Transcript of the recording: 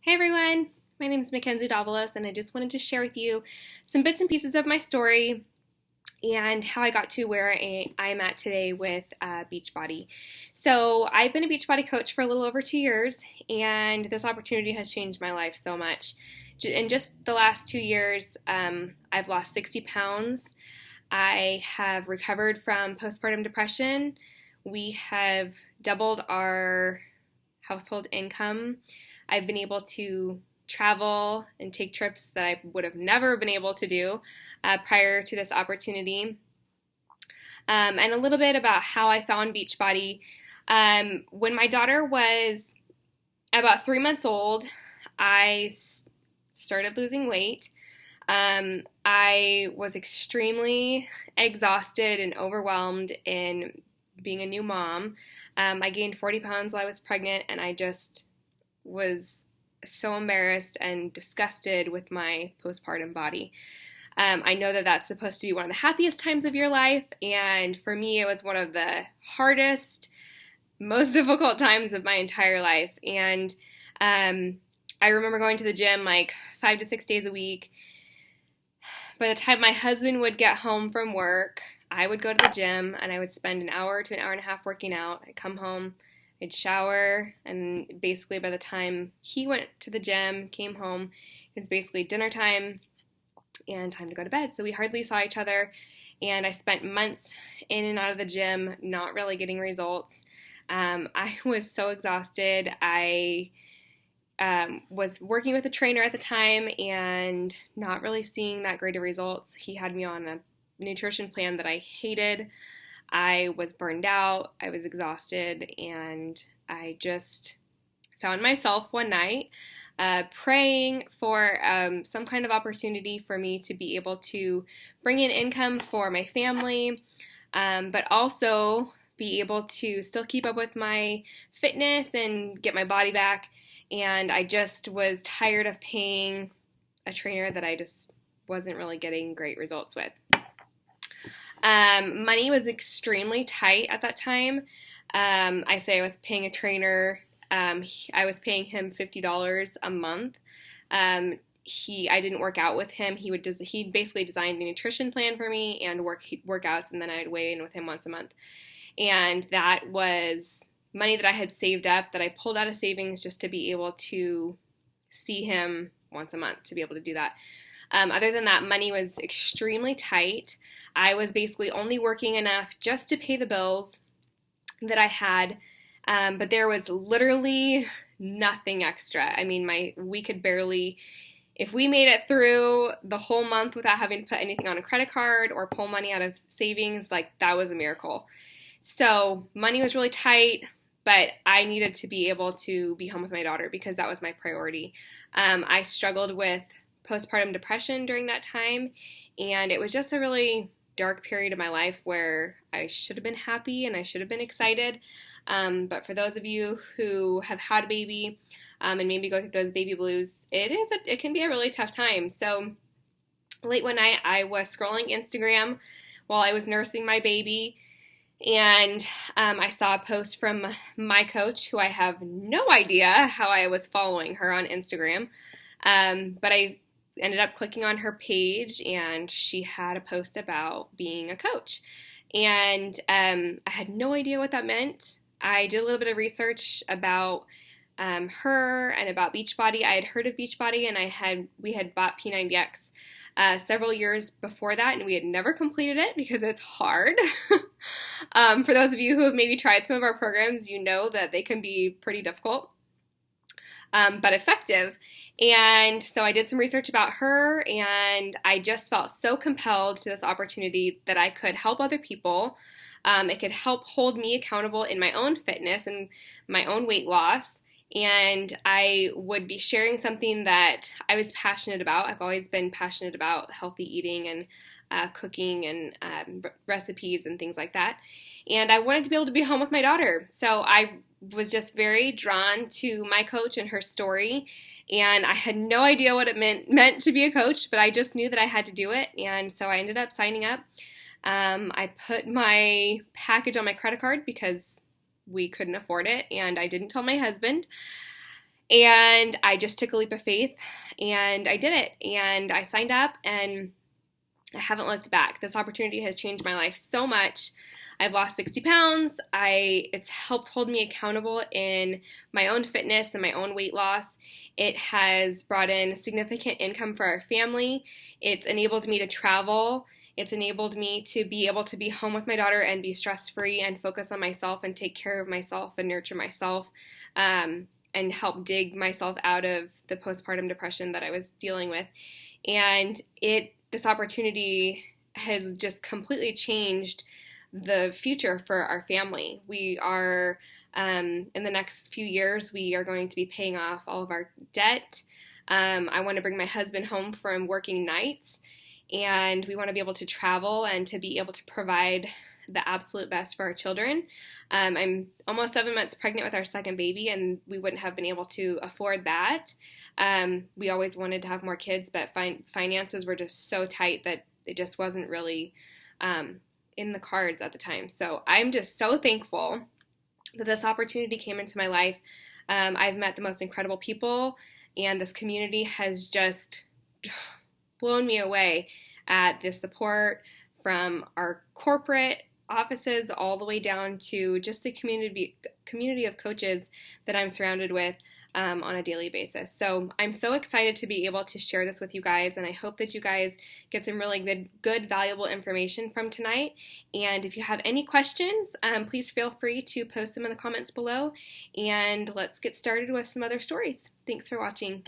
Hey everyone, my name is Mackenzie Davalos, and I just wanted to share with you some bits and pieces of my story and how I got to where I'm at today with Beachbody. So I've been a Beachbody coach for a little over 2 years, and this opportunity has changed my life so much. In just the last 2 years, I've lost 60 pounds. I have recovered from postpartum depression. We have doubled our household income. I've been able to travel and take trips that I would have never been able to do prior to this opportunity. And a little bit about how I found Beachbody. When my daughter was about 3 months old, I started losing weight. I was extremely exhausted and overwhelmed in being a new mom. I gained 40 pounds while I was pregnant, and I just was so embarrassed and disgusted with my postpartum body. I know that that's supposed to be one of the happiest times of your life, and for me it was one of the hardest, most difficult times of my entire life. And I remember going to the gym like 5 to 6 days a week. By the time my husband would get home from work, I would go to the gym and I would spend an hour to an hour and a half working out. I'd come home, I'd shower, and basically by the time he went to the gym, came home, it was basically dinner time and time to go to bed. So we hardly saw each other, and I spent months in and out of the gym not really getting results. I was so exhausted. I was working with a trainer at the time and not really seeing that great of results. He had me on a nutrition plan that I hated. I was burned out, I was exhausted, and I just found myself one night praying for some kind of opportunity for me to be able to bring in income for my family, but also be able to still keep up with my fitness and get my body back. And I just was tired of paying a trainer that I just wasn't really getting great results with. Money was extremely tight at that time. I was paying a trainer. I was paying him $50 a month. I didn't work out with him. He basically designed the nutrition plan for me and workouts, and then I'd weigh in with him once a month. And that was money that I had saved up, that I pulled out of savings just to be able to see him once a month, to be able to do that. Other than that, money was extremely tight. I was basically only working enough just to pay the bills that I had, but there was literally nothing extra. I mean, we could barely, if we made it through the whole month without having to put anything on a credit card or pull money out of savings, like that was a miracle. So money was really tight, but I needed to be able to be home with my daughter because that was my priority. I struggled with postpartum depression during that time, and it was just a really dark period of my life where I should have been happy and I should have been excited. But for those of you who have had a baby and maybe go through those baby blues, it can be a really tough time. So late one night, I was scrolling Instagram while I was nursing my baby, and I saw a post from my coach, who I have no idea how I was following her on Instagram, but I ended up clicking on her page, and she had a post about being a coach. And I had no idea what that meant. I did a little bit of research about her and about Beachbody. I had heard of Beachbody, and we had bought P90X several years before that, and we had never completed it because it's hard. For those of you who have maybe tried some of our programs, you know that they can be pretty difficult, but effective. And so I did some research about her, and I just felt so compelled to this opportunity that I could help other people. It could help hold me accountable in my own fitness and my own weight loss. And I would be sharing something that I was passionate about. I've always been passionate about healthy eating and cooking and recipes and things like that. And I wanted to be able to be home with my daughter. So I was just very drawn to my coach and her story. And I had no idea what it meant to be a coach, but I just knew that I had to do it. And so I ended up signing up. I put my package on my credit card because we couldn't afford it, and I didn't tell my husband. And I just took a leap of faith and I did it. And I signed up and I haven't looked back. This opportunity has changed my life so much. I've lost 60 pounds. It's helped hold me accountable in my own fitness and my own weight loss. It has brought in significant income for our family. It's enabled me to travel. It's enabled me to be able to be home with my daughter and be stress-free and focus on myself and take care of myself and nurture myself, and help dig myself out of the postpartum depression that I was dealing with. And this opportunity has just completely changed the future for our family. We are, in the next few years, we are going to be paying off all of our debt. I want to bring my husband home from working nights, and we want to be able to travel and to be able to provide the absolute best for our children. I'm almost 7 months pregnant with our second baby, and we wouldn't have been able to afford that. We always wanted to have more kids, but finances were just so tight that it just wasn't really in the cards at the time. So I'm just so thankful that this opportunity came into my life. I've met the most incredible people, and this community has just blown me away at the support from our corporate offices all the way down to just the community of coaches that I'm surrounded with on a daily basis. So I'm so excited to be able to share this with you guys, and I hope that you guys get some really good, valuable information from tonight. And if you have any questions, please feel free to post them in the comments below, and let's get started with some other stories. Thanks for watching.